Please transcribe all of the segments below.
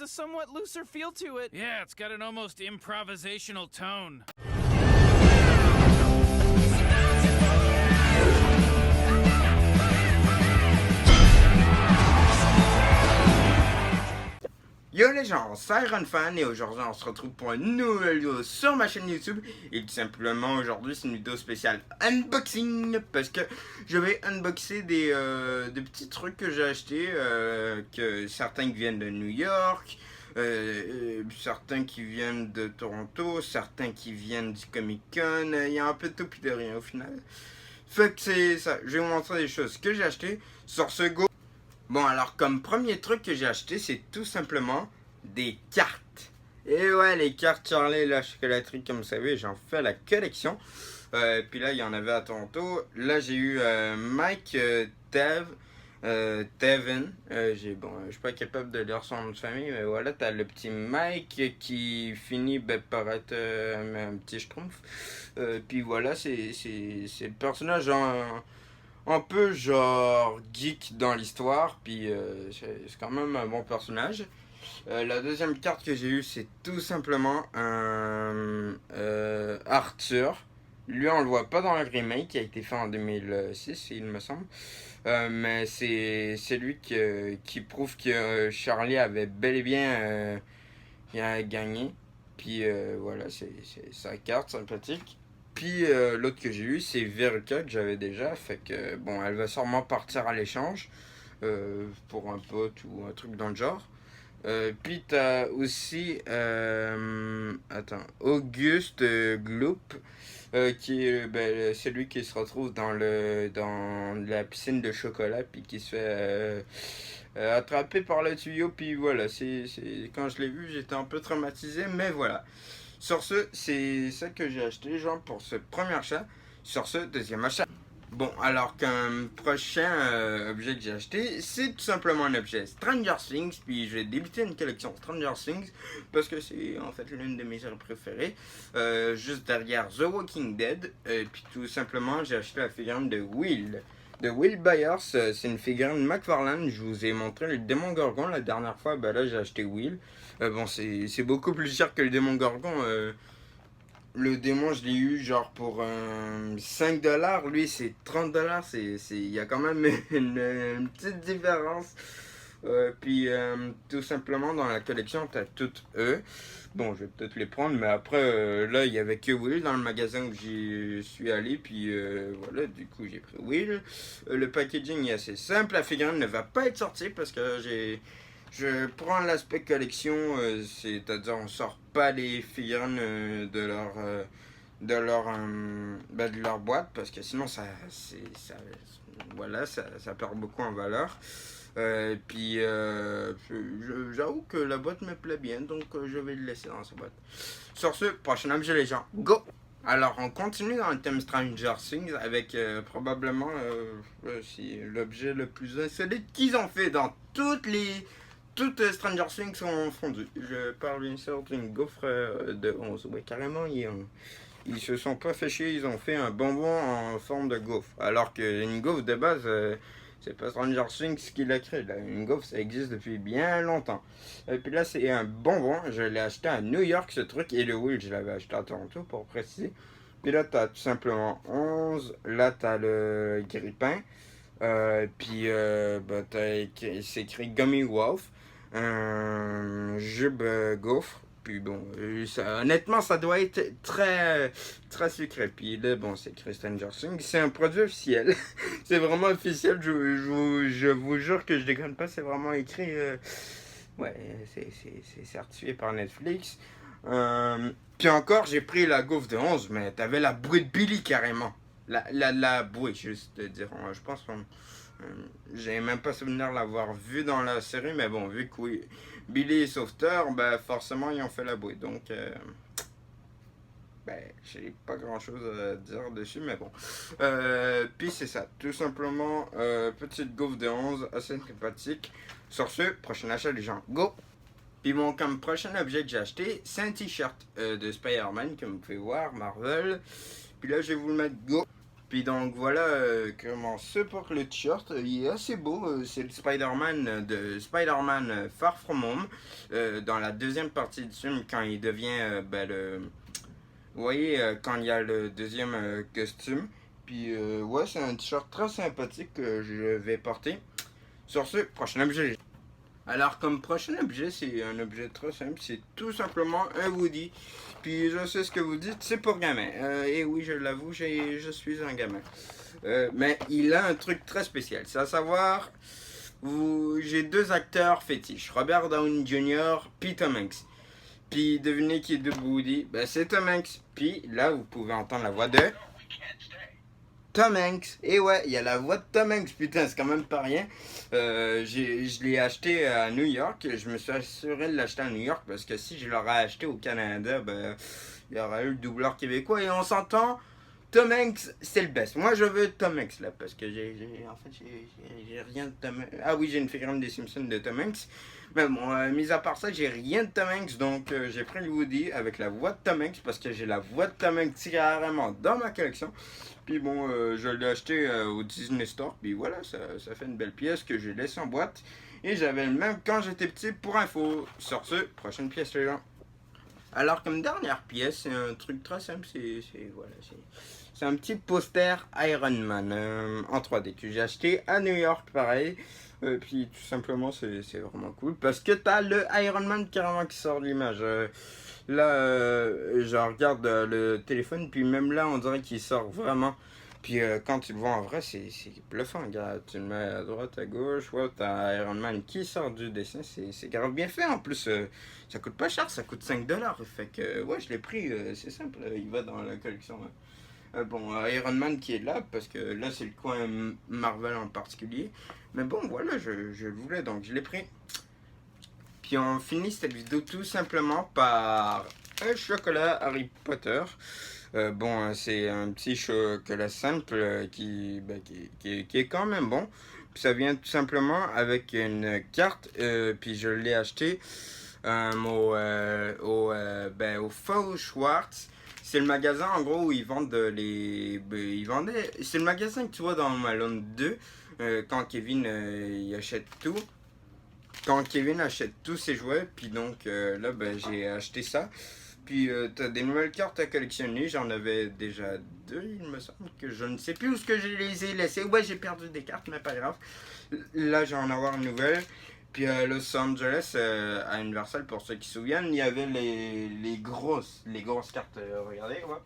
a somewhat looser feel to it. Yeah, it's got an almost improvisational tone. Yo les gens, c'est IronFan et aujourd'hui on se retrouve pour une nouvelle vidéo sur ma chaîne YouTube. Et tout simplement aujourd'hui c'est une vidéo spéciale unboxing parce que je vais unboxer des petits trucs que j'ai achetés, que certains qui viennent de New York, certains qui viennent de Toronto, certains qui viennent du Comic Con, il y a un peu de tout puis de rien au final. Fait que c'est ça, je vais vous montrer des choses que j'ai achetées sur ce go. Bon alors comme premier truc que j'ai acheté c'est tout simplement des cartes. Et ouais les cartes Charlie la chocolaterie comme vous savez j'en fais la collection. Puis là il y en avait à Toronto. Là j'ai eu Mike Teven. Je suis pas capable de lire son nom de famille mais voilà t'as le petit Mike qui finit par être un petit schtroumpf. Puis voilà c'est le personnage un peu genre geek dans l'histoire, puis c'est quand même un bon personnage. La deuxième carte que j'ai eue, c'est tout simplement un Arthur. Lui, on le voit pas dans le remake qui a été fait en 2006, il me semble. Mais c'est lui qui prouve que Charlie avait bel et bien gagné. Puis voilà, c'est sa carte sympathique. Puis l'autre que j'ai eu c'est Veruca que j'avais déjà, fait que bon elle va sûrement partir à l'échange pour un pote ou un truc dans le genre. Puis t'as aussi Auguste Gloop qui est celui qui se retrouve dans la piscine de chocolat puis qui se fait attraper par le tuyau. Puis voilà, c'est quand je l'ai vu j'étais un peu traumatisé mais voilà. Sur ce, c'est ça que j'ai acheté, genre pour ce premier achat. Sur ce deuxième achat. Bon, alors qu'un prochain objet que j'ai acheté, c'est tout simplement un objet Stranger Things. Puis je vais débuter une collection Stranger Things parce que c'est en fait l'une de mes séries préférées. Juste derrière The Walking Dead. Puis tout simplement, j'ai acheté la figurine de Will. De Will Byers, c'est une figurine McFarlane. Je vous ai montré le démon Gorgon la dernière fois. Bah là, j'ai acheté Will. Bon, c'est beaucoup plus cher que le démon Gorgon. Le démon, je l'ai eu genre pour 5$. Lui, c'est 30$. Il y a quand même une petite différence. Puis, tout simplement, dans la collection, tu as toutes eux. Bon, je vais peut-être les prendre, mais après, là, il n'y avait que Will dans le magasin où j'y suis allé. Puis, voilà, du coup, j'ai pris Will. Le packaging est assez simple. La figurine ne va pas être sortie parce que je prends l'aspect collection, c'est-à-dire on sort pas les figurines de leur boîte parce que sinon ça perd beaucoup en valeur. Puis j'avoue que la boîte me plaît bien donc je vais le laisser dans sa boîte. Sur ce, prochain objet les gens, go! Alors on continue dans le thème Stranger Things avec probablement l'objet le plus insolite qu'ils ont fait dans toutes Stranger Things sont fondues. Je parle bien sûr d'une gaufre de 11. Ouais, carrément, ils se sont pas fait chier, ils ont fait un bonbon en forme de gaufre. Alors qu'une gaufre de base, c'est pas Stranger Things qui l'a créé. Là, une gaufre, ça existe depuis bien longtemps. Et puis là, c'est un bonbon. Je l'ai acheté à New York, ce truc. Et le Will, je l'avais acheté à Toronto, pour préciser. Puis là, t'as tout simplement 11. Là, t'as le grippin. Puis, c'est écrit Gummy Wolf. Un jube gaufre. Puis bon, honnêtement, ça doit être très, très sucré. Puis là, bon, c'est écrit Stranger Things. C'est un produit officiel. C'est vraiment officiel. Je vous jure que je déconne pas. C'est vraiment écrit. Ouais, c'est certifié par Netflix. Puis encore, j'ai pris la gaufre de 11, mais t'avais la bouée de Billy carrément. La bouée, juste de dire. Je pense que j'ai même pas souvenir de l'avoir vu dans la série, mais bon, vu que oui, Billy est sauveteur, forcément ils ont fait la bouée. Donc, j'ai pas grand chose à dire dessus, mais bon. Puis c'est ça, tout simplement, petite gaufre de 11, assez sympathique. Sur ce, prochain achat les gens, go! Puis bon, comme prochain objet que j'ai acheté, c'est un t-shirt de Spider-Man, comme vous pouvez voir, Marvel. Puis là, je vais vous le mettre go. Puis donc voilà comment se porte le t-shirt. Il est assez beau. C'est le Spider-Man de Spider-Man Far From Home. Dans la deuxième partie du film, quand il devient le... Vous voyez, quand il y a le deuxième costume. Puis ouais, c'est un t-shirt très sympathique que je vais porter. Sur ce, prochain objet. Alors comme prochain objet, c'est un objet très simple. C'est tout simplement un Woody. Puis je sais ce que vous dites, c'est pour gamin. Et oui, je l'avoue, je suis un gamin. Mais il a un truc très spécial. C'est à savoir, j'ai deux acteurs fétiches. Robert Downey Jr. puis Tom Hanks. Puis devinez qui est de Woody? Ben, c'est Tom Hanks. Puis là, vous pouvez entendre la voix de Tom Hanks. Et ouais, il y a la voix de Tom Hanks. Putain, c'est quand même pas rien. Je l'ai acheté à New York. Je me suis assuré de l'acheter à New York parce que si je l'aurais acheté au Canada, ben, il y aurait eu le doubleur québécois. Et on s'entend, Tom Hanks, c'est le best. Moi, je veux Tom Hanks là parce que j'ai rien de Tom Hanks. Ah oui, j'ai une figurine des Simpsons de Tom Hanks. Mais bon, mis à part ça, j'ai rien de Tom Hanks. Donc, j'ai pris le Woody avec la voix de Tom Hanks parce que j'ai la voix de Tom Hanks carrément dans ma collection. Puis bon, je l'ai acheté au Disney Store. Puis voilà, ça fait une belle pièce que j'ai laissée en boîte. Et j'avais le même quand j'étais petit pour info. Sur ce, prochaine pièce les gens. Alors comme dernière pièce, c'est un truc très simple. C'est un petit poster Iron Man en 3D que j'ai acheté à New York pareil. Puis tout simplement c'est vraiment cool. Parce que t'as le Iron Man carrément qui sort de l'image. Là, je regarde le téléphone, puis même là, on dirait qu'il sort vraiment. Puis quand tu le vois en vrai, c'est bluffant, gars. Tu le mets à droite, à gauche, ouais, t'as Iron Man qui sort du dessin, c'est grave bien fait. En plus, ça coûte pas cher, ça coûte 5$. Fait que, ouais, je l'ai pris, c'est simple, il va dans la collection. Bon, Iron Man qui est là, parce que là, c'est le coin Marvel en particulier. Mais bon, voilà, je le voulais, donc je l'ai pris. Puis on finit cette vidéo tout simplement par un chocolat Harry Potter. Bon, c'est un petit chocolat simple qui est quand même bon. Puis ça vient tout simplement avec une carte. Puis je l'ai acheté au Faux Schwartz. C'est le magasin en gros où ils vendent ils vendaient. C'est le magasin que tu vois dans Malone 2 quand Kevin il achète tout. Quand Kevin achète tous ses jouets, puis donc là ben, j'ai acheté ça. Puis t'as des nouvelles cartes à collectionner, j'en avais déjà deux, il me semble que je ne sais plus où est-ce que je les ai laissées. Ouais, j'ai perdu des cartes, mais pas grave. Là, je vais en avoir une nouvelle. Puis à Los Angeles, à Universal, pour ceux qui se souviennent, il y avait les grosses cartes. Regardez, ouais.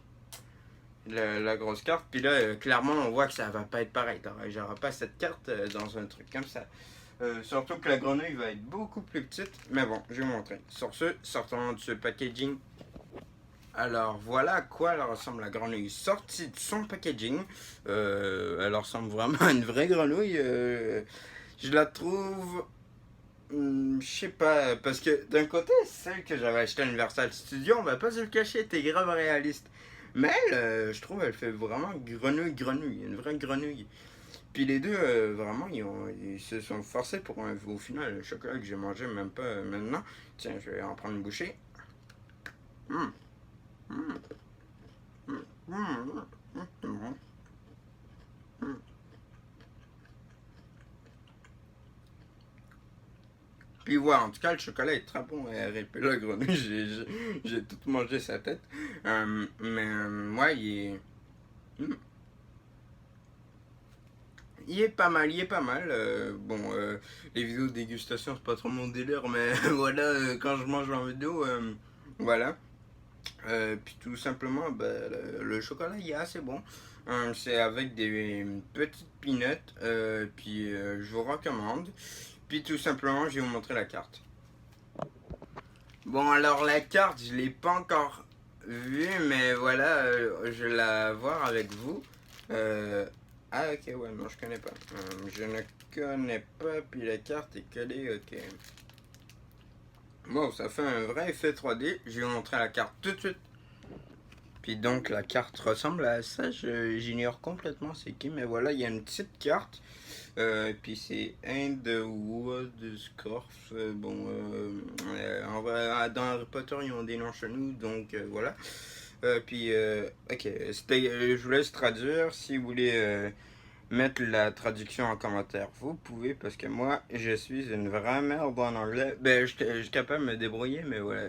La grosse carte. Puis là, clairement, on voit que ça va pas être pareil. J'aurai pas cette carte dans un truc comme ça. Surtout que la grenouille va être beaucoup plus petite. Mais bon, je vais vous montrer. Sur ce, sortant de ce packaging. Alors voilà à quoi elle ressemble la grenouille sortie de son packaging. Elle ressemble vraiment à une vraie grenouille. Je la trouve... je sais pas, parce que d'un côté, celle que j'avais achetée à Universal Studios, on va pas se le cacher, était grave réaliste. Mais elle, je trouve, elle fait vraiment grenouille, une vraie grenouille. Puis les deux, vraiment, ils se sont forcés pour au final, le chocolat que j'ai mangé même pas maintenant. Tiens, je vais en prendre une bouchée. Mmh. Mmh. Mmh. Mmh. Mmh. Mmh. Puis voilà, en tout cas, le chocolat est très bon. La grenouille, j'ai tout mangé sa tête. Ouais, il est... Mmh. Il est pas mal, bon, les vidéos de dégustation, c'est pas trop mon délire, mais voilà, quand je mange en vidéo, voilà. Puis tout simplement, le chocolat, il est assez bon. C'est avec des petites peanuts, puis je vous recommande. Puis tout simplement, je vais vous montrer la carte. Bon, alors la carte, je l'ai pas encore vue, mais voilà, je vais la voir avec vous. Ah ok, ouais, non, je connais pas. Je ne connais pas, puis la carte est collée, ok. Bon, ça fait un vrai effet 3D. Je vais vous montrer la carte tout de suite. Puis donc, la carte ressemble à ça. J'ignore complètement c'est qui, mais voilà, il y a une petite carte. Puis c'est Wood Scorf. Bon, dans Harry Potter, ils ont des noms chez nous, donc voilà. Ok, je vous laisse traduire. Si vous voulez mettre la traduction en commentaire, vous pouvez, parce que moi, je suis une vraie merde en anglais. Ben, je suis capable de me débrouiller, mais voilà,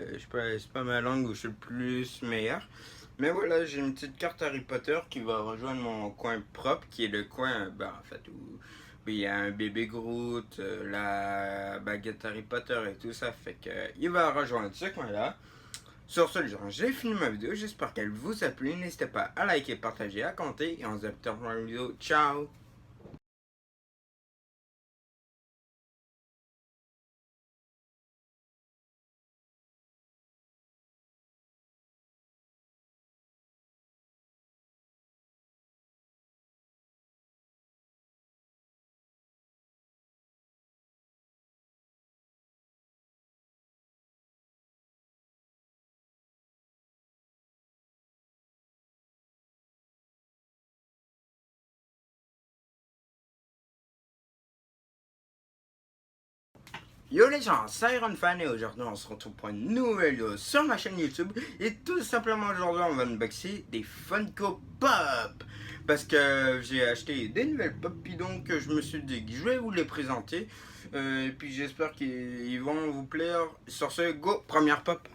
c'est pas ma langue où je suis le plus meilleur. Mais voilà, j'ai une petite carte Harry Potter qui va rejoindre mon coin propre, qui est le coin, en fait, où il y a un bébé Groot, la baguette Harry Potter et tout ça, fait que il va rejoindre ce coin-là. Sur ce, genre, j'ai fini ma vidéo, j'espère qu'elle vous a plu, n'hésitez pas à liker, partager, à commenter, et on se dit à plus tard pour la vidéo, ciao! Yo les gens, c'est Iron Fan et aujourd'hui on se retrouve pour une nouvelle vidéo sur ma chaîne YouTube et tout simplement aujourd'hui on va unboxer des Funko Pop parce que j'ai acheté des nouvelles pop puis donc je me suis dit que je vais vous les présenter et puis j'espère qu'ils vont vous plaire. Sur ce, go, première pop.